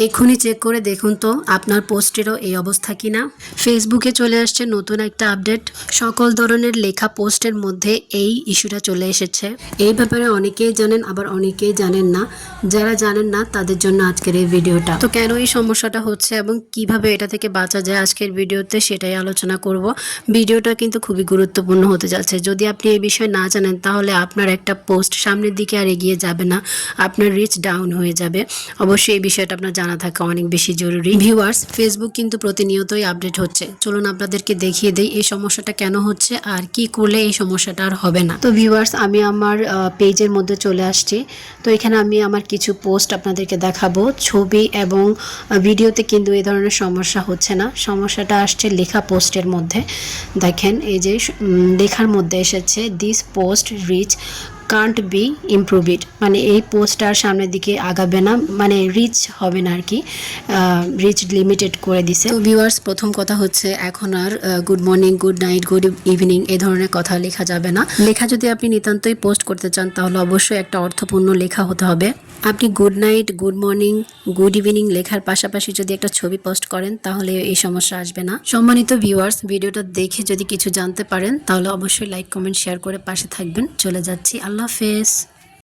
এক্ষুনি চেক করে দেখুন তো আপনার পোস্টেরও এই অবস্থা কিনা। ফেসবুকে চলে আসছে নতুন একটা আপডেট, সকল ধরনের লেখা পোস্টের মধ্যে এই ইস্যুটা চলে এসেছে। এই ব্যাপারে অনেকেই জানেন, আবার অনেকেই জানেন না। যারা জানেন না তাদের জন্য আজকের এই ভিডিওটা। তো কেন এই সমস্যাটা হচ্ছে এবং কিভাবে এটা থেকে বাঁচা যায় আজকের ভিডিওতে সেটাই আলোচনা করব। ভিডিওটা কিন্তু খুবই গুরুত্বপূর্ণ হতে যাচ্ছে। যদি আপনি এই বিষয়ে না জানেন তাহলে আপনার একটা পোস্ট সামনের দিকে আর এগিয়ে যাবে না, আপনার রিচ ডাউন হয়ে যাবে। অবশ্যই এই বিষয়টা আপনার জানা থাকা অনেক বেশি জরুরি। ভিউয়ার্স, ফেসবুক কিন্তু প্রতিনিয়তই আপডেট হচ্ছে। চলুন আপনাদেরকে দেখিয়ে দেই এই সমস্যাটা কেন হচ্ছে আর কি করলে এই সমস্যাটা আর হবে না। তো ভিউয়ার্স, আমি আমার পেজের মধ্যে চলে আসছি। তো এখানে আমি আমার কিছু পোস্ট আপনাদেরকে দেখাবো। ছবি এবং ভিডিওতে কিন্তু এই ধরনের সমস্যা হচ্ছে না, সমস্যাটা আসছে লেখা পোস্টের মধ্যে। দেখেন এই যে লেখার মধ্যে এসেছে this post rich can't be improved, মানে এই পোস্ট আর সামনের দিকে আগাবে না, মানে রিচ হবে না আর কি, রিচ লিমিটেড করে দিছে। তো ভিউয়ার্স, প্রথম কথা হচ্ছে এখন আর good morning, good night, good evening এই ধরনের কথা লেখা যাবে না। লেখা যদি আপনি নিতান্তই পোস্ট করতে চান তাহলে অবশ্যই একটা অর্থপূর্ণ লেখা হতে হবে। আপনি good night, good morning, good evening লেখার পাশাপাশি যদি একটা ছবি পোস্ট করেন তাহলে এই সমস্যা আসবে না। সম্মানিত ভিউয়ার্স, ভিডিওটা দেখে যদি কিছু জানতে পারেন তাহলে অবশ্যই লাইক, কমেন্ট, শেয়ার করে পাশে থাকবেন। চলে যাচ্ছি, আল্লাহ হাফেজ।